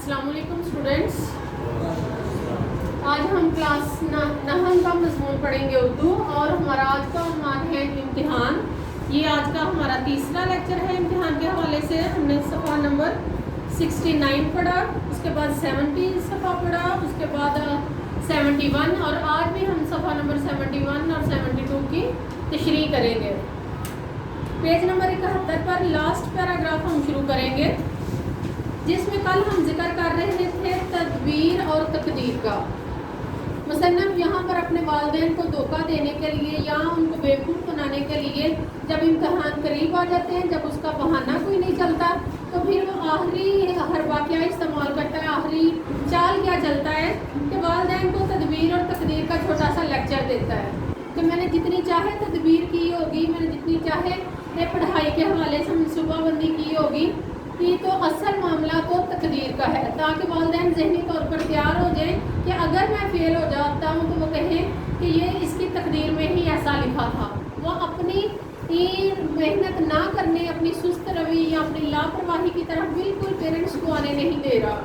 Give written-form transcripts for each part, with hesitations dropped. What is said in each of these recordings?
अस्सलाम वालेकुम स्टूडेंट्स। आज हम क्लास 9 का मज़मून पढ़ेंगे उर्दू और हमारा आज का उन्वान है इम्तिहान। ये आज का हमारा तीसरा लेक्चर है। इम्तिहान के हवाले से हमने सफ़ा नंबर 69 पढ़ा, उसके बाद 70 सफ़ा पढ़ा, उसके बाद 71 और आज भी हम सफ़ा नंबर 71 और 72 की तशरीह करेंगे। पेज नंबर 71 पर लास्ट पैराग्राफ हम शुरू करेंगे, जिसमें कल हम जिक्र कर रहे थे तदबीर और तकदीर का। मुसन्नफ़ यहाँ पर अपने वालिदैन को धोखा देने के लिए या उनको बेवकूफ़ बनाने के लिए जब इम्तहान करीब आ जाते हैं, जब उसका बहाना कोई नहीं चलता, तो फिर वो आखिरी हर वाक़या इस्तेमाल करता है। आखिरी चाल क्या चलता है कि वालिदैन को तदबीर और तकदीर का छोटा सा लेक्चर देता है कि मैंने जितनी चाहे तदबीर की होगी, मैंने जितनी चाहे पढ़ाई के हवाले से मनसूबाबंदी की होगी, कि तो असल मामला तो तकदीर का है, ताकि वालिदैन ज़हनी तौर पर तैयार हो जाएं कि अगर मैं फ़ेल हो जाता हूँ तो वो कहें कि ये इसकी तकदीर में ही ऐसा लिखा था। वो अपनी मेहनत ना करने, अपनी सुस्त रवि या अपनी लापरवाही की तरफ बिल्कुल पेरेंट्स को आने नहीं दे रहा।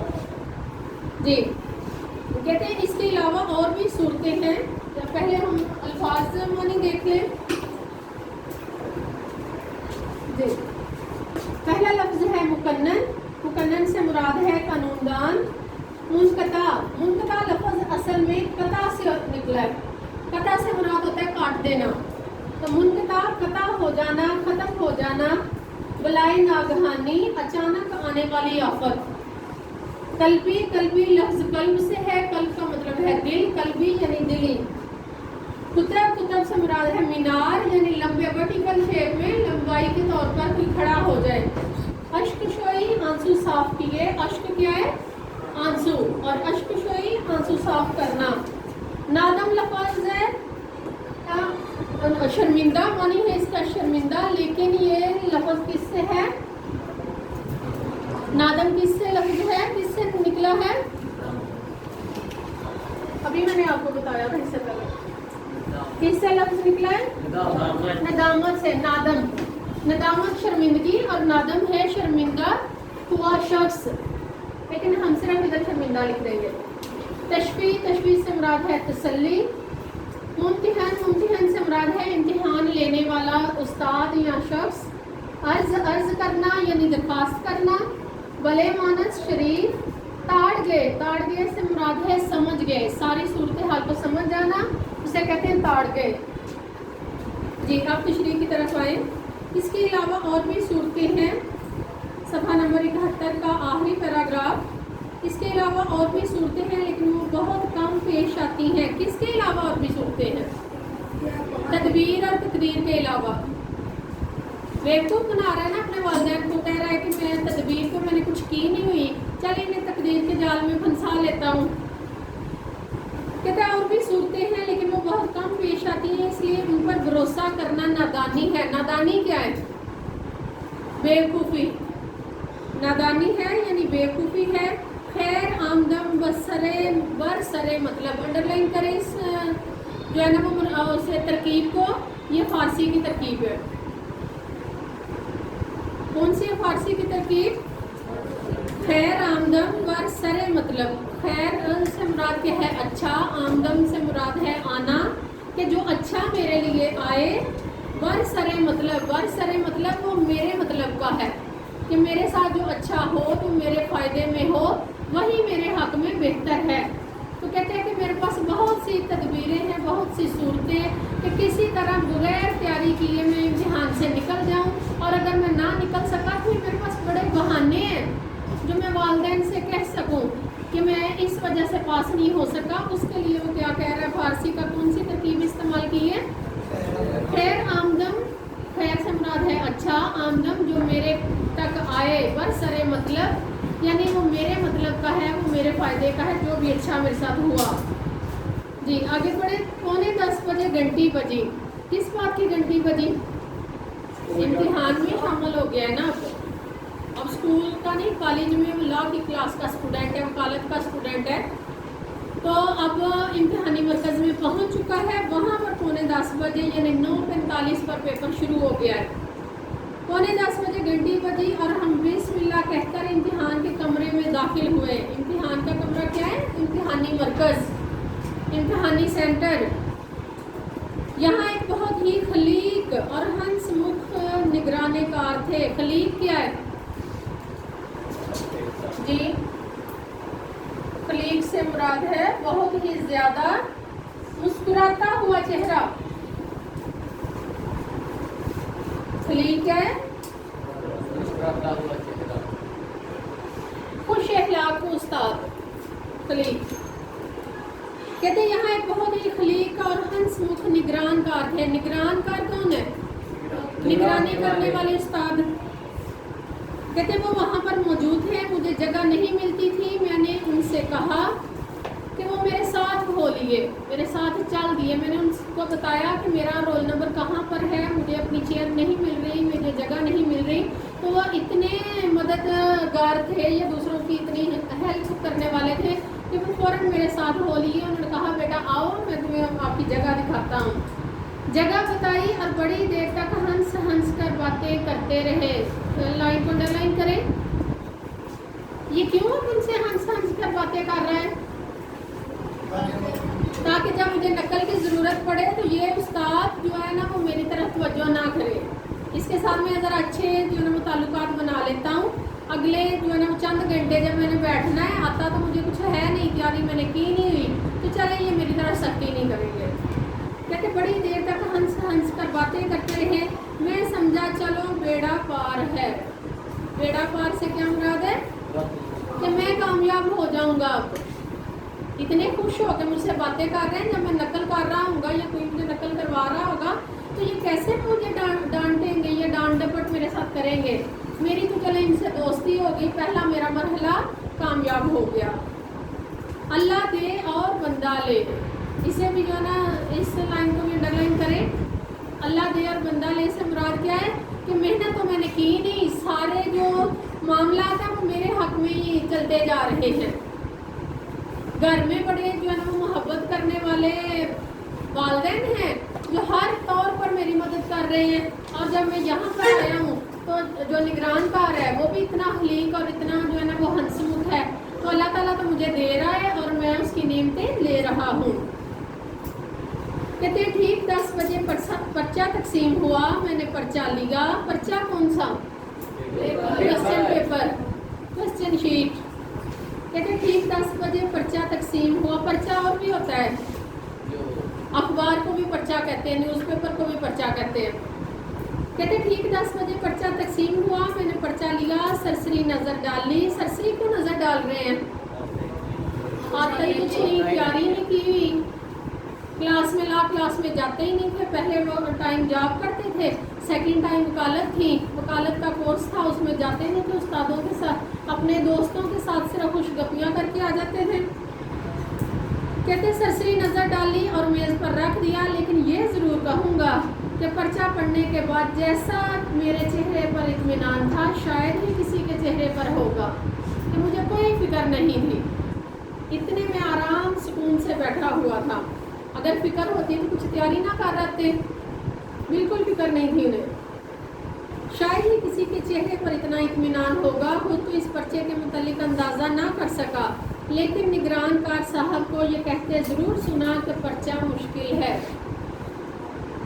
जी कहते हैं इसके अलावा और भी सूरतें हैं। पहले हम अल्फाज मानी देख लें। जी पहला लफ्ज़ है मुकन्नन। मुकन्नन से मुराद है कानूनदान। मुनक़ता, मुनक़ता लफ्ज़ असल में कता से निकला है। कता से मुराद होता है काट देना, तो मुनक़ता कता हो जाना, ख़त्म हो जाना। बलाए नागहानी, अचानक आने वाली आफत। कल्बी, कल्बी लफ्ज़ कल्ब से है, कल्ब का मतलब है दिल, कल्बी यानी दिली। कुतब, कुतब से मुराद है मीनार, यानी लंबे वर्टिकल शेप में लंबाई के तौर पर कोई खड़ा हो जाए। अश्कशोई, आंसू साफ किए। अश्क क्या है? आंसू, और अश्कशोई आंसू साफ करना। नादम लफ्ज़ है शर्मिंदा मानी है इसका शर्मिंदा, लेकिन ये लफ्ज़ किससे है? नादम किससे लफ्ज़ है, किससे निकला है? अभी मैंने आपको बताया था इससे पहले किससे लफ्ज़ निकला है? नदामत से। नादम, नदामत शर्मिंदगी और नादम है शर्मिंदा हुआ शख्स, लेकिन हम सिर्फ इधर शर्मिंदा लिख देंगे। तशफी, तशफी से मुराद है तसल्ली। मुम्तिहान, मुम्तिहान से मुराद है इम्तिहान लेने वाला उस्ताद या शख्स। अर्ज, अर्ज करना यानी दरख्वास्त करना। भले मानस शरीफ। ताड़ गए, ताड़ गए से मुराद है समझ गए, सारी सूरत हाल को समझ जाना, उसे कहते हैं ताड़ गए। जी आप तशरीह की तरफ आए। इसके अलावा और भी सूरतें हैं। सफ़ा नंबर 71 का आखिरी पैराग्राफ। इसके अलावा और भी सूरतें हैं, लेकिन वो बहुत कम पेश आती हैं। किसके अलावा और भी सूरतें हैं? तदबीर और तकदीर के अलावा। बेवकूफ़ बना रहा है ना अपने वालिदैन को, कह रहा है कि मैं तदबीर को मैंने कुछ की नहीं हुई, चल इन्हें तकदीर के जाल में फंसा लेता हूँ। कहता है और भी सूरतें हैं, लेकिन वो बहुत कम पेश आती हैं, इसलिए उन पर भरोसा करना नादानी है। नादानी क्या है? बेवकूफ़ी। नादानी है यानी बेवकूफ़ी है। खैर आमदम बरसरे मतलब अंडरलाइन करें इस जो है ना वो उसे तरकीब को। ये फारसी की तरकीब है। कौन सी है फारसी की तरकीब? खैर आमदम बरसरे मतलब खैर से मुराद क्या है? अच्छा। आमदम से मुराद है आना, कि जो अच्छा मेरे लिए आए। बरसरे मतलब वो मेरे मतलब का है, कि मेरे साथ जो अच्छा हो तो मेरे फ़ायदे में हो, वही मेरे हक़ में बेहतर है। तो कहते हैं कि मेरे पास बहुत सी तदबीरें हैं, बहुत सी सूरतें, कि किसी तरह बगैर तैयारी किए मैं इम्तिहान से निकल जाऊं, और अगर मैं ना निकल सका तो मेरे पास बड़े बहाने हैं जो मैं वालिदैन से कह सकूं कि मैं इस वजह से पास नहीं हो सका। उसके लिए वो क्या कह रहा है? फारसी का कौन सी तरकीब इस्तेमाल की है? खैर आमदम, खैर से मुराद है अच्छा। आमदम जो मेरे तक आए, बरसरे मतलब यानी वो मेरे मतलब का है, वो मेरे फ़ायदे का है, जो भी अच्छा मेरे साथ हुआ। जी आगे बढ़े। 9:45 बजे घंटी बजी। किस बात की घंटी बजी? इम्तिहान में शामिल हो गया है ना अब स्कूल का नहीं, कॉलेज में लॉ की क्लास का स्टूडेंट है, वकालत का स्टूडेंट है, तो अब इम्तिहानी मरकज़ में पहुंच चुका है। वहाँ पर 9:45 बजे यानी 9:45 पर पेपर शुरू हो गया है। 9:45 बजे घंटी बजी और हम बिस्मिल्लाह कहकर इम्तिहान के कमरे में दाखिल हुए। इम्तिहान का कमरा क्या है? इम्तिहानी मरकज़, इम्तिहानी सेंटर। यहाँ एक बहुत ही खलीक और हंसमुख निगराने कार थे। खलीक क्या है जी? खलीक से मुराद है बहुत ही ज्यादा मुस्कुराता हुआ चेहरा। खलीक क्या है? मुस्कुराता हुआ चेहरा। खुश अखलाक उस्ताद खलीक। कहते हैं यहाँ एक बहुत ही खलीक और हंसमुख निगरान कार थे। निगरान कार कौन है? निगरानी करने वाले उस्ताद। कहते वो वहाँ पर मौजूद थे, मुझे जगह नहीं मिलती थी। मैंने उनसे कहा कि वो मेरे साथ हो लिए, मेरे साथ चल दिए। मैंने उनको बताया कि मेरा रोल नंबर कहाँ पर है, मुझे अपनी चेयर नहीं मिल रही, मुझे जगह नहीं मिल रही। तो वो इतने मददगार थे या दूसरों की इतनी हेल्प करने वाले थे कि वो फ़ौरन मेरे साथ हो लिए। उन्होंने कहा बेटा आओ, मैं तुम्हें आपकी जगह दिखाता हूँ। जगह बताई और बड़ी देर तक हंस हंस कर बातें करते रहे। लाइन को अंडरलाइन करें। ये क्यों उनसे हंस हंस कर बातें कर रहे हैं? ताकि जब मुझे नकल की ज़रूरत पड़े तो ये उस्ताद जो है ना वो मेरी तरफ तवज्जो ना करे। इसके साथ मैं ज़रा अच्छे जो है ना वो ताल्लुकात बना लेता हूँ। अगले जो है ना वो चंद घंटे जब मैंने बैठना है आता तो मुझे कुछ है नहीं, तैयारी मैंने की नहीं हुई, तो चले ये मेरी तरफ सख्ती नहीं करेंगे। कहते बड़ी देर तक हंस हंस कर बातें करते रहे। मैं समझा चलो बेड़ा पार है। बेड़ा पार से क्या मुराद है? कि मैं कामयाब हो जाऊंगा। अब इतने खुश होकर मुझसे बातें कर रहे हैं। जब मैं नकल कर रहा हूँगा या कोई मुझे नकल करवा रहा होगा तो ये कैसे मुझे डांटेंगे, ये डांट डपट मेरे साथ करेंगे। मेरी तो चले इनसे दोस्ती हो गई, पहला मेरा मरहला कामयाब हो गया। अल्लाह दे और बंदा ले, इसे भी जो है ना इस लाइन को भी अंडरलाइन करें। अल्लाह दे और बंदा ले से मुराद क्या है कि मेहनत तो मैंने की नहीं, सारे जो मामला हैं वो मेरे हक में ही चलते जा रहे हैं। घर में बड़े जो है ना वो मोहब्बत करने वाले वालिदैन हैं जो हर तौर पर मेरी मदद कर रहे हैं। और जब मैं यहाँ पर आया हूँ तो जो निगरान कार है वो भी इतना हलीक और इतना जो है ना वो हंसमुख है। तो अल्लाह ताला तो मुझे दे रहा है और मैं उसकी नेमतें ले रहा हूँ। कहते ठीक 10 बजे पर्चा तकसीम हुआ। मैंने पर्चा लिया। पर्चा कौन सा? Question paper, question sheet. कहते ठीक 10 बजे पर्चा तकसीम हुआ। पर्चा और भी होता है, अखबार को भी पर्चा कहते हैं, न्यूज़पेपर को भी पर्चा कहते हैं। कहते ठीक 10 बजे पर्चा तकसीम हुआ। मैंने पर्चा लिया, सरसरी नज़र डाली। सरसरी को नज़र डाल रहे हैं, आता ही कुछ नहीं, तैयारी नहीं की हुई, क्लास में जाते ही नहीं थे। पहले वो टाइम जॉब करते थे, सेकंड टाइम वकालत थी, वकालत का कोर्स था, उसमें जाते नहीं थे। उस्तादों के साथ, अपने दोस्तों के साथ सिर्फ खुशगपियाँ करके आ जाते थे। कहते सरसरी नज़र डाली और मेज़ पर रख दिया। लेकिन ये ज़रूर कहूँगा कि पर्चा पढ़ने के बाद जैसा मेरे चेहरे पर इत्मीनान था शायद ही किसी के चेहरे पर होगा, कि मुझे कोई फिक्र नहीं थी। इतने में आराम सुकून से बैठा हुआ था। अगर फिक्र होती तो कुछ तैयारी ना कर रहे, बिल्कुल फिक्र नहीं थी उन्हें। शायद ही किसी के चेहरे पर इतना इत्मीनान होगा। खुद तो इस पर्चे के मुतालिक अंदाज़ा ना कर सका, लेकिन निगरान कार साहब को ये कहते ज़रूर सुना कि पर्चा मुश्किल है।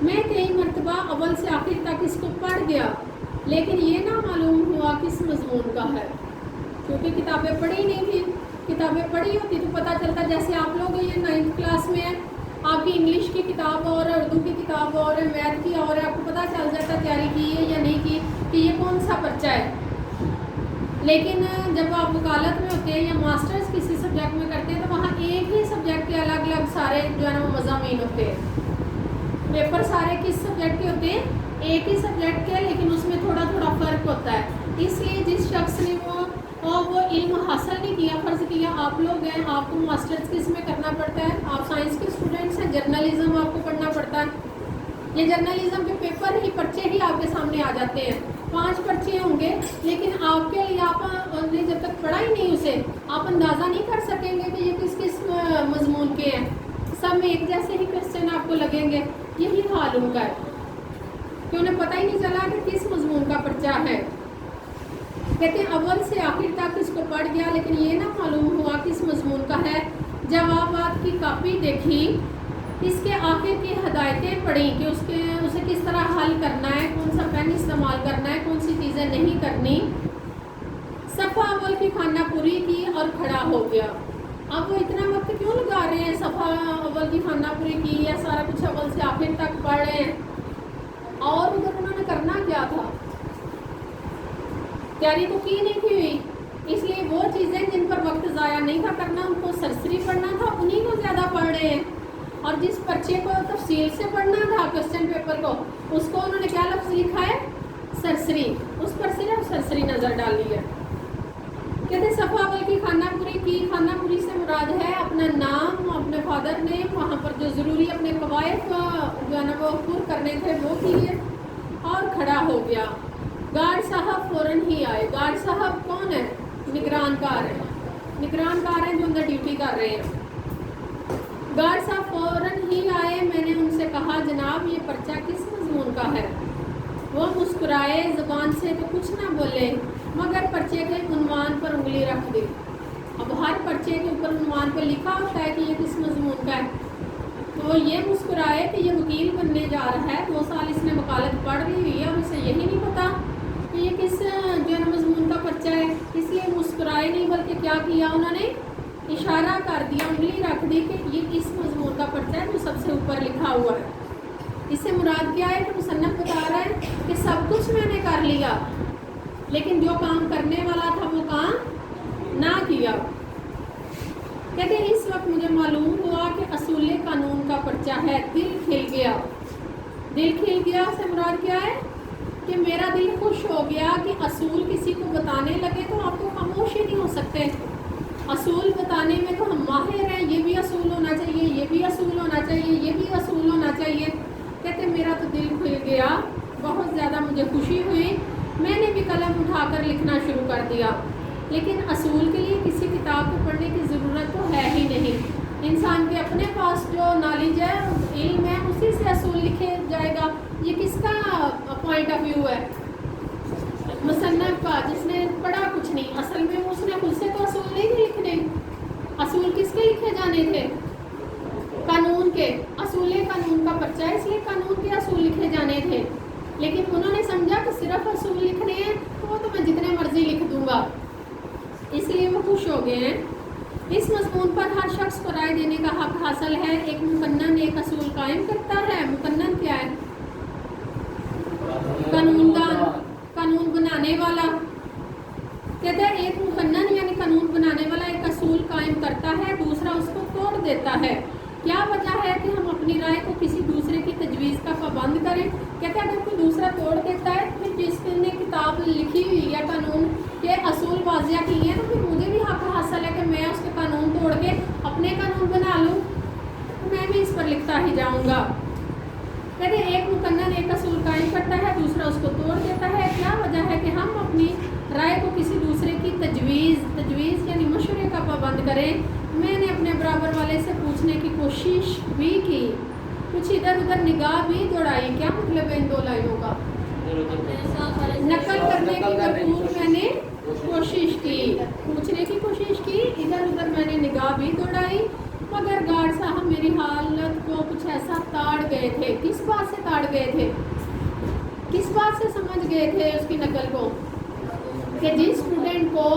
मैं कई मरतबा अव्वल से आखिर तक इसको पढ़ गया, लेकिन ये ना मालूम हुआ किस मजमून का है, क्योंकि किताबें पढ़ी नहीं थी। किताबें पढ़ी होती तो पता चलता, जैसे आप लोग ये 9th क्लास में है, आपकी इंग्लिश की किताब और उर्दू की किताब और मैथ की और आपको पता चल जाता तैयारी की है या नहीं की कि ये कौन सा पर्चा है। लेकिन जब आप वकालत में होते हैं या मास्टर्स किसी सब्जेक्ट में करते हैं तो वहाँ एक ही सब्जेक्ट के अलग अलग सारे जो है ना वो मज़ामीन होते हैं। पेपर सारे किस सब्जेक्ट के होते हैं? एक ही सब्जेक्ट के, लेकिन उसमें थोड़ा थोड़ा फ़र्क होता है। इसलिए जिस शख्स ने वो इल्म हासिल नहीं किया, फ़र्ज़ किया आप लोग हैं, आपको मास्टर्स किस में करना पड़ता है, आप साइंस के स्टूडेंट्स हैं, जर्नलिज़म आपको पढ़ना पड़ता है। ये जर्नलिज़म के पेपर ही, पर्चे ही आपके सामने आ जाते हैं। 5 पर्चे होंगे, लेकिन आपके लिए आपने जब तक पढ़ा ही नहीं उसे, आप अंदाज़ा नहीं कर सकेंगे कि ये किस किस मजमून के हैं। सब में एक जैसे ही क्वेश्चन आपको लगेंगे। यही हाल उनका है। कि उन्हें पता ही नहीं चला कि किस मजमून का पर्चा है। कहते हैं अव्वल से आखिर तक इसको पढ़ गया, लेकिन ये ना मालूम हुआ किस मजमून का है। जवाबात की कापी देखी, इसके आखिर की हदायतें पढ़ी कि उसे किस तरह हल करना है, कौन सा पेन इस्तेमाल करना है, कौन सी चीज़ें नहीं करनी। सफ़ा अव्वल की खाना पूरी की और खड़ा हो गया। अब वो इतना वक्त क्यों लगा रहे हैं, सफ़ा अव्वल की खाना पूरी की या सारा कुछ अव्वल से आखिर तक पढ़ रहे हैं, और उधर उन्होंने करना क्या था, तैयारी तो की नहीं की हुई। इसलिए वो चीज़ें जिन पर वक्त ज़ाया नहीं था करना, उनको सरसरी पढ़ना था, उन्हीं को ज़्यादा पढ़ रहे हैं। और जिस पर्चे को तफसील से पढ़ना था, क्वेश्चन पेपर को, उसको उन्होंने क्या लफ्ज़ लिखा है, सरसरी, उस पर सिर्फ सरसरी नज़र डाली है। कहते सफ़ा अव्वल की खानापुरी की, खानापुरी से मुराद है अपना नाम, अपने फादर ने वहाँ पर जो ज़रूरी अपने कवायद जो है ना वो पूर करने थे वो किए और खड़ा हो गया। गार्ड साहब फ़ौरन ही आए। गार्ड साहब कौन है, निगरानकार है, निगरानकार हैं जो अंदर ड्यूटी कर रहे हैं। गार्ड साहब फ़ौरन ही आए। मैंने उनसे कहा जनाब ये पर्चा किस मजमून का है। वो मुस्कुराए, ज़ुबान से तो कुछ ना बोले, मगर पर्चे के उन्वान पर उंगली रख दी। अब हर पर्चे के ऊपर उन्वान पर लिखा होता है कि ये किस मजमून का है। तो वो ये मुस्कुराए कि ये वकील बनने जा रहा है, 2 साल इसने वकालत पढ़ ली हुई है और इसे यही नहीं पता कि ये किस जो है मजमून का पर्चा है। इसलिए मुस्कुराए नहीं, बल्कि क्या किया उन्होंने, इशारा कर दिया, उंगली रख दी कि ये किस मजमून का पर्चा है जो सबसे ऊपर लिखा हुआ है। इससे मुराद क्या है कि मुसन्नफ बता रहा है कि सब कुछ मैंने कर लिया, लेकिन जो काम करने वाला था वो काम ना किया। कहते हैं इस वक्त मुझे मालूम हुआ कि असूल कानून का पर्चा है। दिल खिल गया। दिल खिल गया से मुराद क्या है कि मेरा दिल खुश हो गया कि असूल किसी को बताने लगे तो आप तो खामोश ही नहीं हो सकते। असूल बताने में तो हम माहिर हैं, ये भी असूल होना चाहिए, ये भी असूल होना चाहिए, ये भी असूल होना चाहिए। कहते मेरा तो दिल खुल गया, बहुत ज़्यादा मुझे खुशी हुई। मैंने भी कलम उठाकर लिखना शुरू कर दिया। लेकिन असूल के लिए किसी किताब को पढ़ने की ज़रूरत तो है ही नहीं। इंसान के अपने पास जो नॉलेज है, इल्म है, उसी से असूल लिखे जाएगा। ये किसका पॉइंट ऑफ व्यू है, मुसन्नफ का, जिसने पढ़ा कुछ नहीं। असल में उसने खुद से तो असूल नहीं थे लिखने। असूल किसके लिखे जाने थे, कानून के। असूल कानून का पर्चा है, इसलिए कानून के असूल लिखे जाने थे। लेकिन उन्होंने समझा कि सिर्फ असूल लिखने हैं तो वो तो मैं जितने मर्जी लिख दूंगा, इसलिए वो खुश हो गए हैं। इस मज़मून पर हर शख्स को राय देने का हक हासिल है। एक मुकन्नन एक असूल कायम करता है। मुकन्नन क्या है, कानूनदान, कानून बनाने वाला। कहते हैं एक मुकन्नन यानी कानून बनाने वाला एक असूल कायम करता है, दूसरा उसको तोड़ देता है। क्या वजह है कि हम अपनी राय को किसी दूसरे की तजवीज़ का पाबंद करें। कहते हैं अगर कोई दूसरा तोड़ देता है, फिर जिसने किताब लिखी हुई है कानून के असूल वाज़िया किए हैं, तो फिर मुझे भी हक हासिल है कि मैं उसके कानून तोड़ के अपने कानून बना लूँ। तो मैं भी इस पर लिखता ही जाऊँगा। कहते हैं एक मुकन्नन एक असूल कायम करता है, दूसरा उसको तोड़ देता है। क्या वजह है कि हम अपनी राय को किसी दूसरे की तजवीज़ यानी मशवरे का पाबंद करें। मैंने अपने बराबर वाले से पूछने की कोशिश भी की, कुछ इधर उधर निगाह भी दौड़ाई। क्या मतलब है इन 2 लाइनों का, नकल करने की भरपूर मैंने कोशिश की, पूछने की कोशिश की, इधर उधर मैंने निगाह भी दौड़ाई, मगर गार्ड साहब मेरी हालत को कुछ ऐसा ताड़ गए थे। किस बात से ताड़ गए थे, किस बात से समझ गए थे उसकी नकल को, कि जिस स्टूडेंट को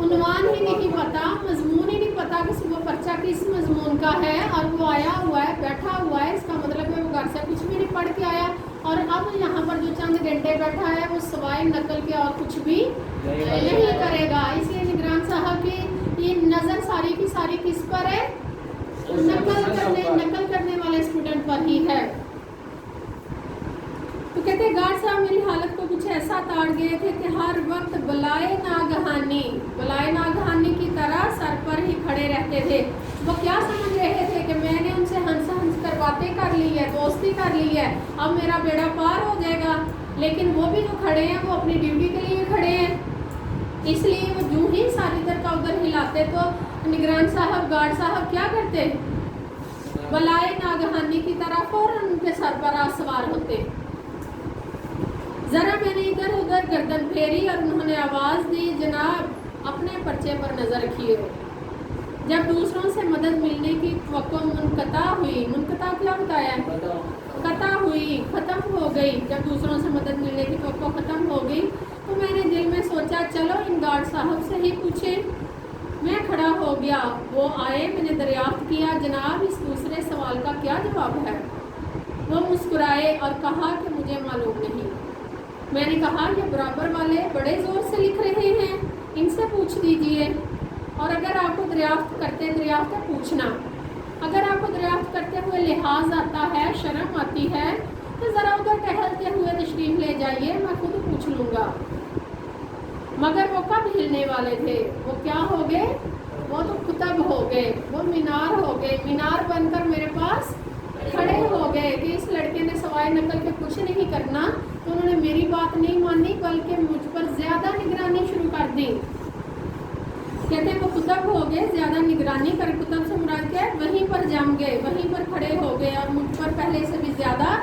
उन्वान ही नहीं पता, मजमून ही नहीं पता कि वो पर्चा किस मजमून का है, और वो आया हुआ है, बैठा हुआ है, इसका मतलब है वो घर से कुछ भी नहीं पढ़ के आया, और अब यहाँ पर जो चंद घंटे बैठा है वो सवाए नकल के और कुछ भी नहीं करेगा। इसलिए निगरान साहब की ये नज़र सारी की सारी किस पर है, नकल करने वाले स्टूडेंट पर ही है। तो कहते हैं गार्ड साहब मेरी हालत को कुछ ऐसा ताड़ गए थे कि हर वक्त बलाए नागहानी की तरह सर पर ही खड़े रहते थे। वो क्या समझ रहे थे कि मैंने उनसे हंस कर बातें कर ली है, दोस्ती कर ली है, अब मेरा बेड़ा पार हो जाएगा। लेकिन वो भी जो खड़े हैं वो अपनी ड्यूटी के लिए खड़े हैं। इसलिए वो यूं ही सारी इधर का उधर हिलाते तो निगरान साहब गार्ड साहब क्या करते, बलाए नागहानी की तरह फौरन उनके सर पर सवार होते। ذرا میں نے ادھر ادھر گردن پھیری اور انہوں نے آواز دی، جناب اپنے پرچے پر نظر رکھیے۔ جب دوسروں سے مدد ملنے کی توقع منقطع ہوئی، منقطع کیا بتایا؟ قطع ہوئی، ختم ہو گئی، جب دوسروں سے مدد ملنے کی توقع ختم ہو گئی تو میں نے دل میں سوچا چلو ان گارڈ صاحب سے ہی پوچھیں۔ میں کھڑا ہو گیا، وہ آئے، میں نے دریافت کیا جناب اس دوسرے سوال کا کیا جواب ہے؟ وہ مسکرائے اور کہا کہ مجھے معلوم نہیں۔ میں نے کہا یہ برابر والے بڑے زور سے لکھ رہے ہیں، ان سے پوچھ دیجئے، اور اگر آپ کو دریافت ہے پوچھنا، اگر آپ کو دریافت کرتے ہوئے لحاظ آتا ہے، شرم آتی ہے تو ذرا ادھر ٹہلتے ہوئے تشریف لے جائیے، میں خود پوچھ لوں گا۔ مگر وہ کب ہلنے والے تھے؟ وہ کیا ہو گئے؟ وہ تو قطب ہو گئے، وہ مینار ہو گئے، مینار بن کر میرے پاس کھڑے ہو گئے کہ اس لڑکے نے سوائے نقل کے کچھ نہیں کرنا، تو انہوں نے میری بات نہیں مانی بلکہ مجھ پر زیادہ نگرانی شروع کر دی۔ کہتے ہیں وہ قطب ہو گئے، زیادہ نگرانی کر، قطب سے مراد کیا ہے؟ وہیں پر جم گئے، وہیں پر کھڑے ہو گئے اور مجھ پر پہلے سے بھی زیادہ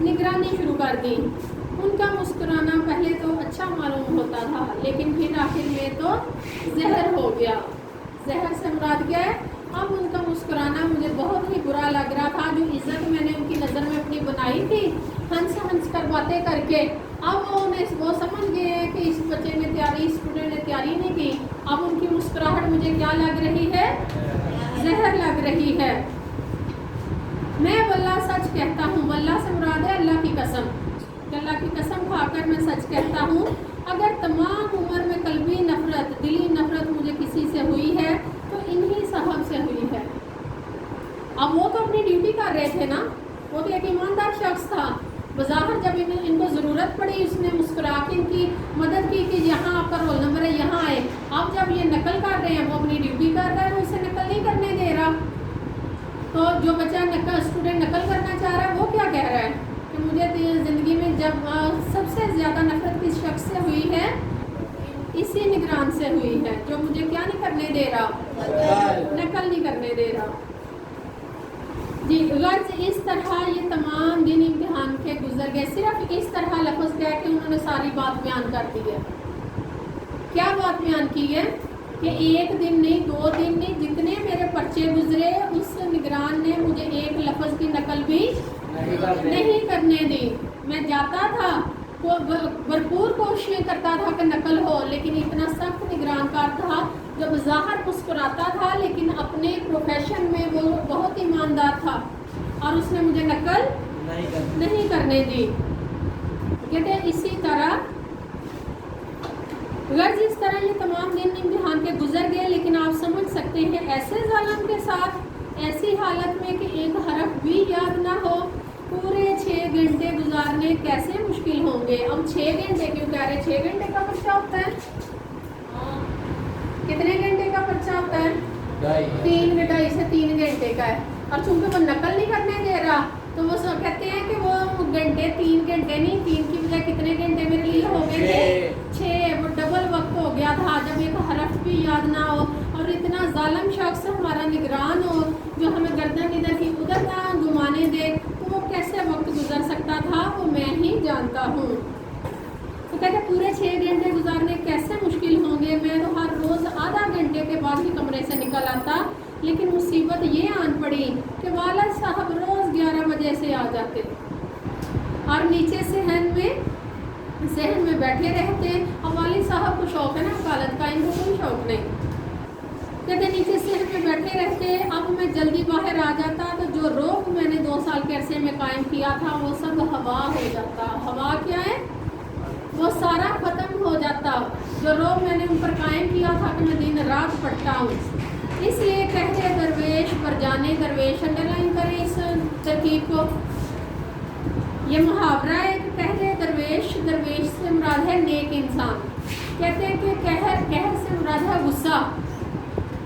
نگرانی شروع کر دی۔ ان کا مسکرانا پہلے تو اچھا معلوم ہوتا تھا لیکن پھر آخر میں تو زہر ہو گیا۔ زہر سے مراد کیا ہے؟ اب ان کا مسکرانا مجھے بہت ہی برا لگ رہا تھا، جو عزت میں نے ان کی نظر میں اپنی بنائی تھی ہنس ہنس کر باتیں کر کے، اب وہ سمجھ گئے کہ اس بچے نے تیاری، اسٹوڈنٹ نے تیاری نہیں کی۔ اب ان کی مسکراہٹ مجھے کیا لگ رہی ہے؟ زہر لگ رہی ہے۔ میں واللہ سچ کہتا ہوں، واللہ سے مراد ہے اللہ کی قسم، اللہ کی قسم کھا کر میں سچ کہتا ہوں، اگر تمام عمر میں قلبی نفرت، دلی نفرت مجھے کسی سے ہوئی ہے تو انہی صاحب سے ہوئی ہے۔ اب وہ تو اپنی ڈیوٹی کر رہے تھے نا، وہ تو ایک ایماندار شخص تھا، بظاہر جب ان کو ضرورت پڑی اس نے مسکرا کے ان کی مدد کی کہ یہاں آپ کا رول نمبر ہے، یہاں آئے۔ اب جب یہ نقل کر رہے ہیں، وہ اپنی ڈیوٹی کر رہا ہے، وہ اسے نقل نہیں کرنے دے رہا، تو جو بچہ اسٹوڈنٹ نقل کرنا چاہ رہا ہے وہ کیا کہہ رہا ہے کہ مجھے زندگی میں جب سب سے زیادہ نفرت کس شخص سے ہوئی ہے؟ اسی نگران سے ہوئی ہے، جو مجھے کیا نہیں کرنے دے رہا؟ نقل نہیں کرنے دے رہا۔ جی غرض اس طرح یہ تمام دن امتحان کے گزر گئے، صرف اس طرح لفظ کہہ کے انہوں نے ساری بات بیان کر دی ہے۔ کیا بات بیان کی ہے؟ کہ ایک دن نہیں، 2 دن نہیں، جتنے میرے پرچے گزرے اس نگران نے مجھے ایک لفظ کی نقل بھی نہیں کرنے دی۔ میں جاتا تھا وہ بھرپور کوششیں کرتا تھا کہ نقل ہو، لیکن اتنا سخت نگران کار تھا جو بظاہر مسکراتا تھا لیکن اپنے پروفیشن میں وہ بہت ایماندار تھا، اور اس نے مجھے نقل نہیں کرنے دی۔ کہتے ہیں اسی طرح غرض اس طرح یہ تمام دن امتحان کے گزر گئے، لیکن آپ سمجھ سکتے ہیں ایسے ظالم کے ساتھ ایسی حالت میں کہ ایک حرف بھی یاد نہ ہو، پورے 6 گھنٹے گزارنے کیسے مشکل ہوں گے۔ اب 6 گھنٹے کیوں کہہ رہے؟ 6 گھنٹے کا پرچہ ہوتا ہے، کتنے گھنٹے کا پرچہ ہوتا ہے؟ 2.5 سے 3 گھنٹے کا ہے، اور چونکہ وہ نقل نہیں کرنے دے رہا تو وہ کہتے ہیں کہ وہ گھنٹے 3 گھنٹے نہیں، 3 کی بجائے کتنے گھنٹے میرے لیے ہو گئے تھے؟ 6۔ وہ ڈبل وقت ہو گیا تھا، جب ایک حرف بھی یاد نہ ہو اور اتنا ظالم شخص ہمارا نگران ہو جو ہمیں گردن ادھر کی ادھر نہ گھمانے دے، تو وہ کیسے وقت گزر سکتا تھا وہ میں ہی جانتا ہوں۔ تو کہتے پورے 6 گھنٹے گزارنے کیسے مشکل ہوں گے، میں تو ہر روز آدھا گھنٹے کے بعد ہی کمرے سے نکل آتا، لیکن مصیبت یہ آن پڑی کہ والد صاحب روز 11 بجے سے آ جاتے اور نیچے صحن میں بیٹھے رہتے، اور والد صاحب کو شوق ہے نا وکالت کا، ان کو کوئی شوق نہیں، کہتے نیچے صحن میں بیٹھے رہتے۔ اب میں جلدی باہر آ جاتا تو جو روب میں نے 2 سال کے عرصے میں قائم کیا تھا وہ سب ہوا ہو جاتا۔ ہوا کیا ہے؟ وہ سارا ختم ہو جاتا، جو روب میں نے ان پر قائم کیا تھا کہ میں دن رات پڑھتا ہوں۔ اس لیے کہتے درویش پر جانے درویش، انڈر لائن کریں اس ترکیب کو، یہ محاورہ ہے کہ کہتے درویش، درویش سے مراد ہے نیک انسان، کہتے ہیں کہ قہر سے مراد ہے غصہ،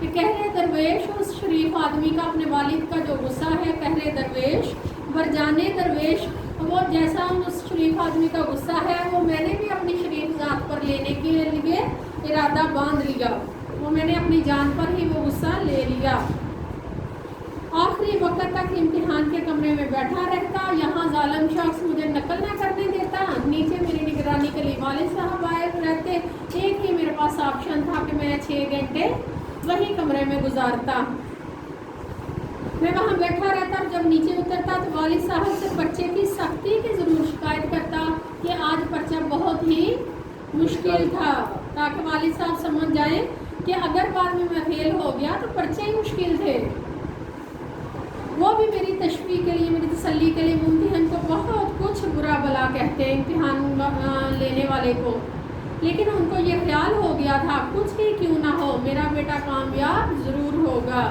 کہ کہتے درویش اس شریف آدمی کا اپنے والد کا جو غصہ ہے، کہتے درویش برجانے درویش، وہ جیسا اس شریف آدمی کا غصہ ہے وہ میں نے بھی اپنی شریف ذات پر لینے کے لیے ارادہ باندھ لیا، وہ میں نے اپنی جان پر ہی وہ غصہ لے لیا۔ آخری وقت वक्त तक इम्तिहान के कमरे में बैठा रहता। यहाँ जालिम शख्स मुझे नकल ना करने देता। नीचे मेरी निगरानी के लिए वालिद साहब आए रहते। एक ही मेरे पास ऑप्शन था कि मैं 6 घंटे वही कमरे में गुजारता। मैं वहाँ बैठा रहता और जब नीचे उतरता तो वालिद साहब से पर्चे की सख्ती की ज़रूर शिकायत करता कि आज पर्चा बहुत ही मुश्किल था, ताकि वालिद साहब समझ जाएं कि अगर बाद में मैं फेल हो गया तो पर्चे ही मुश्किल थे। वो भी मेरी तशवीक़ के लिए, मेरी तसल्ली के लिए मुम्तिहन को बहुत कुछ बुरा भला कहते हैं, इम्तिहान लेने वाले को। लेकिन उनको ये ख्याल हो गया था कुछ ही क्यों ना हो मेरा बेटा कामयाब ज़रूर होगा।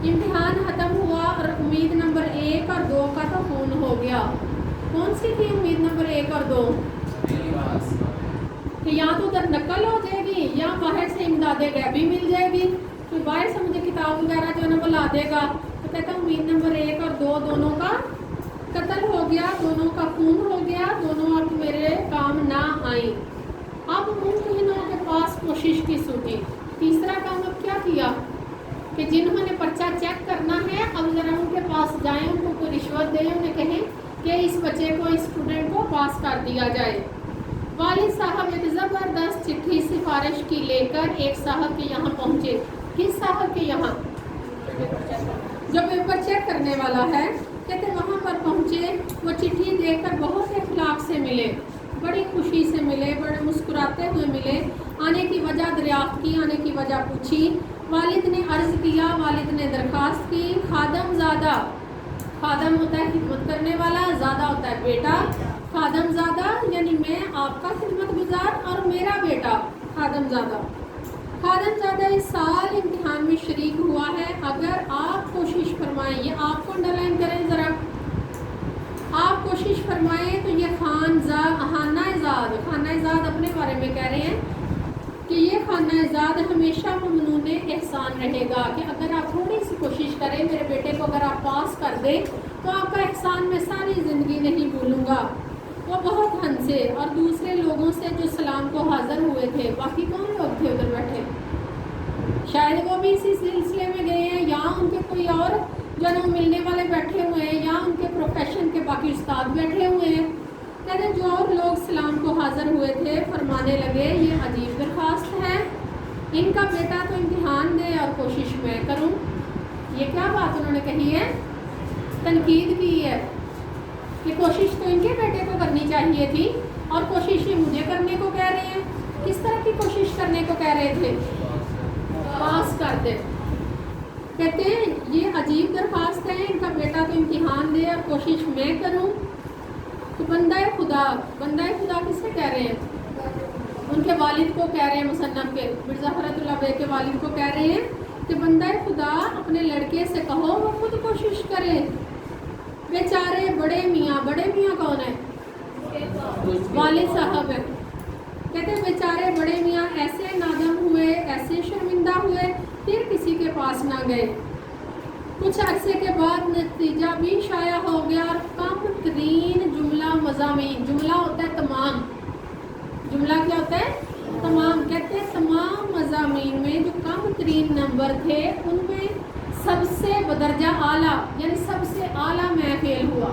इम्तिहान ख़त्म हुआ और उम्मीद नंबर 1 और 2 का तो खून हो गया। कौन सी थी उम्मीद नंबर 1 और 2? कि या तो उधर नकल हो जाएगी या बाहर से इमदादे गैबी मिल जाएगी, तो बाहर से मुझे किताब वगैरह जो है ना वो ला देगा। तो कहता उम्मीद नंबर 1 और 2 दोनों का कत्ल हो गया, दोनों का खून हो गया, दोनों अब मेरे काम ना आई। अब मुम्तिहिनों के पास कोशिश की सूझी। तीसरा काम अब क्या किया कि जिन्होंने पर्चा चेक करना है अब ज़रा उनके पास जाएं, उनको कोई रिश्वत दें, उन्हें कहें कि इस बच्चे को, इस स्टूडेंट को पास कर दिया जाए। वालिद साहब एक ज़बरदस्त चिट्ठी सिफारिश की लेकर एक साहब के यहाँ पहुँचे। किस साहब के यहाँ? जो पेपर चेक करने वाला है। कहते वहाँ पर पहुँचे, वो चिट्ठी देखकर बहुत इखलाक से मिले, बड़ी खुशी से मिले, बड़े मुस्कुराते हुए मिले। आने की वजह दरियाफ्त की, आने की वजह पूछी। वालिद ने अर्ज़ किया, वालिद ने दरख्वास्त की। खादम ज़ादा, खादम होता है खिदमत करने वाला, ज़ादा होता है बेटा। खादम ज़ादा यानी मैं आपका खिदमत गुजार और मेरा बेटा खादम ज़ादा। खादम ज़ादा इस साल इम्तिहान में शरीक हुआ है। अगर आप कोशिश फरमाएं, ये आपको अंडरलाइन करें ज़रा, आप कोशिश फरमाएं तो ये खाना-ए-ज़ाद अपने बारे में कह रहे हैं कि ये खाना-ए-ज़ाद हमेशा ममनून एहसान रहेगा कि अगर आप थोड़ी सी कोशिश करें, मेरे बेटे को अगर आप पास कर दें तो आपका एहसान मैं सारी ज़िंदगी नहीं भूलूँगा। वो बहुत हंसे और दूसरे लोगों से जो सलाम को हाज़िर हुए थे, बाकी कौन लोग थे उधर बैठे, शायद वो भी इसी सिलसिले में गए हैं, या उनके कोई और जो मिलने वाले बैठे हुए हैं, या उनके प्रोफेशन के बाकी उस्ताद बैठे हुए हैं। कहते जो और लोग सलाम को हाज़िर हुए थे फरमाने लगे ये अजीब दरख्वास्त है, इनका बेटा तो इम्तिहान दे और कोशिश मैं करूं। ये क्या बात उन्होंने कही है? तनकीद की है कि कोशिश तो इनके बेटे को करनी चाहिए थी और कोशिश ये मुझे करने को कह रहे हैं। किस तरह की कोशिश करने को कह रहे थे? पास कर दे। कहते हैं ये अजीब दरख्वास्त है, इनका बेटा तो इम्तिहान दे और कोशिश मैं करूं। तो बंदा खुदा किससे कह रहे हैं? उनके वालिद को कह रहे हैं, मुसन्नफ के मिर्ज़ा फरतुल्लाह बे के वालिद को कह रहे हैं कि बंदा खुदा अपने लड़के से कहो वो खुद कोशिश करे। बेचारे बड़े मियाँ कौन है? वालिद साहब है। कहते बेचारे बड़े मियाँ ऐसे नादम हुए, ऐसे शर्मिंदा हुए, फिर किसी के पास ना गए। कुछ अरसे के बाद नतीजा भी शाया हो गया और कम तरीन जुमला मज़ामीन, जुमला होता है तमाम, जुमला क्या होता है? तमाम। कहते हैं तमाम मज़ामीन में जो कम तरीन नंबर थे उनमें सबसे बदरजा आला यानी सबसे आला मैं फेल हुआ।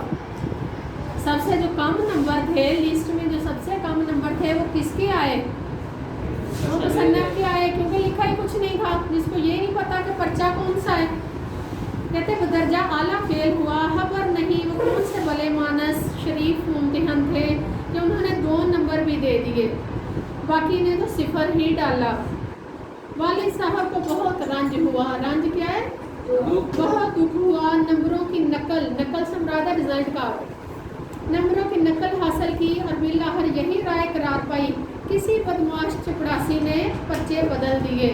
सबसे जो कम नंबर थे लिस्ट में, जो सबसे कम नंबर थे वो किसके आए? वो मुसन्नफ के आए, क्योंकि लिखा ही कुछ नहीं था, जिसको ये नहीं पता कि पर्चा कौन सा है। कहते बदरजा आला फेल हुआ। खबर नहीं वो कौन से भले मानस शरीफ मुम्तिहन थे कि उन्होंने 2 नंबर भी दे दिए, बाकी ने तो 0 ही डाला। वालिद साहब को बहुत रंज हुआ। रंज क्या है? बहुत दुख हुआ। नंबरों की नकल से मुराद है रिजल्ट का, नंबरों की नकल हासिल की और बिल्लाहर यही राय करार पाई। किसी बदमाश चपड़ासी ने पर्चे बदल दिए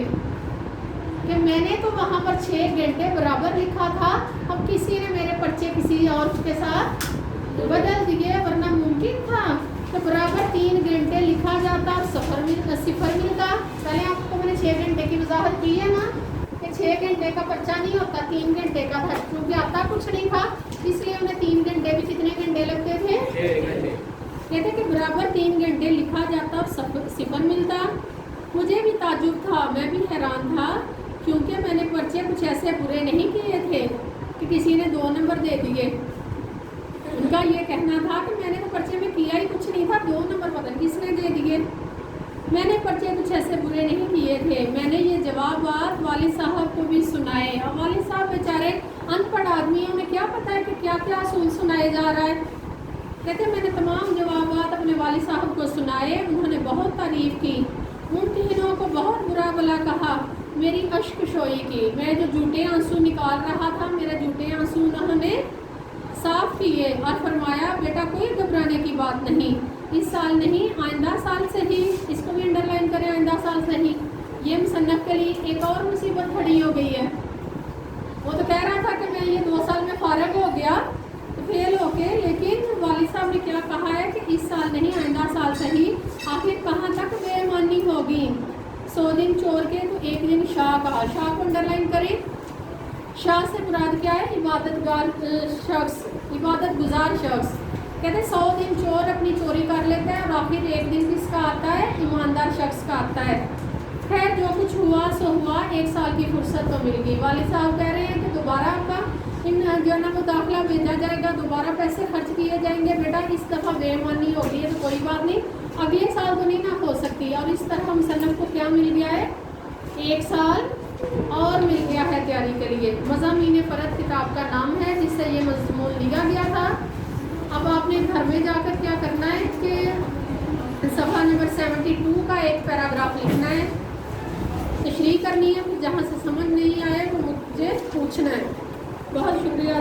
कि मैंने तो वहाँ पर 6 घंटे बराबर लिखा था, अब किसी ने मेरे पर्चे किसी और के साथ बदल दिए, वरना मुमकिन था तो बराबर 3 घंटे लिखा जाता और 0 मिलता। पहले आपको मैंने 6 घंटे की वजाहत की है ना कि 6 घंटे का पर्चा नहीं होता, 3 घंटे का था, क्योंकि आता कुछ नहीं था इसलिए उन्हें 3 घंटे भी कितने घंटे लगते थे? 6 घंटे। कहते कि बराबर 3 घंटे लिखा जाता और 0 मिलता। मुझे भी ताजुब था, मैं भी हैरान था, क्योंकि मैंने पर्चे कुछ ऐसे बुरे नहीं किए थे کہ کسی نے 2 نمبر دے دیے. ان کا یہ کہنا تھا کہ میں نے تو پرچے میں کیا ہی کچھ نہیں تھا, 2 نمبر پتہ نہیں کس نے دے دیے. میں نے پرچے کچھ ایسے برے نہیں کیے تھے. میں نے یہ جوابات والد صاحب کو بھی سنائے. اور والد صاحب بیچارے ان پڑھ آدمی, انہیں کیا پتہ ہے کہ کیا کیا اصول سنائے جا رہا ہے. کہتے میں نے تمام جوابات اپنے والد صاحب کو سنائے. انہوں نے بہت تعریف کی, ممتحنوں کو بہت برا بھلا کہا, میری اشک شوئی کی. میں جو جھوٹے آنسو نکال رہا تھا, میرے جھوٹے آنسو انہوں نے صاف کیے اور فرمایا بیٹا کوئی گھبرانے کی بات نہیں, اس سال نہیں آئندہ سال سے ہی. اس کو بھی انڈر لائن کریں, آئندہ سال سے ہی. یہ مصنف کے لیے ایک اور مصیبت کھڑی ہو گئی ہے. وہ تو کہہ رہا تھا کہ میں یہ 2 سال میں فارغ ہو گیا فیل ہو کے, لیکن والد صاحب نے کیا کہا ہے کہ اس سال نہیں آئندہ سال سے ہی. آخر کہاں تک بے ایمانی ہوگی. 100 دن چور کے تو ایک دن شاہ کہا. شاہ کو انڈر لائن کریں. شاہ سے مراد کیا ہے؟ عبادت گزار شخص. کہتے ہیں 100 دن چور اپنی چوری کر لیتا ہے اور آخر ایک دن کس کا آتا ہے؟ ایماندار شخص کا آتا ہے. خیر جو کچھ ہوا سو ہوا, 1 سال کی فرصت تو مل گئی. والد صاحب کہہ رہے ہیں کہ دوبارہ آپ کا جو ہے نا وہ داخلہ بھیجا جائے گا, دوبارہ پیسے خرچ کیے جائیں گے. بیٹا اس دفعہ بے ایمانی ہو گئی ہے تو کوئی بات نہیں, اگلے سال تو نہیں نہ ہو سکتی. اور اس طرح مصنف کو کیا مل گیا ہے؟ 1 سال اور مل گیا ہے تیاری کے لیے. مضامین فرد کتاب کا نام ہے جس سے یہ مضمون لیا گیا تھا. اب آپ نے گھر میں جا کر کیا کرنا ہے کہ صفحہ نمبر 72 کا ایک پیراگراف لکھنا ہے, تشریح کرنی ہے, جہاں سے سمجھ نہیں آئے وہ مجھے پوچھنا ہے. بہت شکریہ.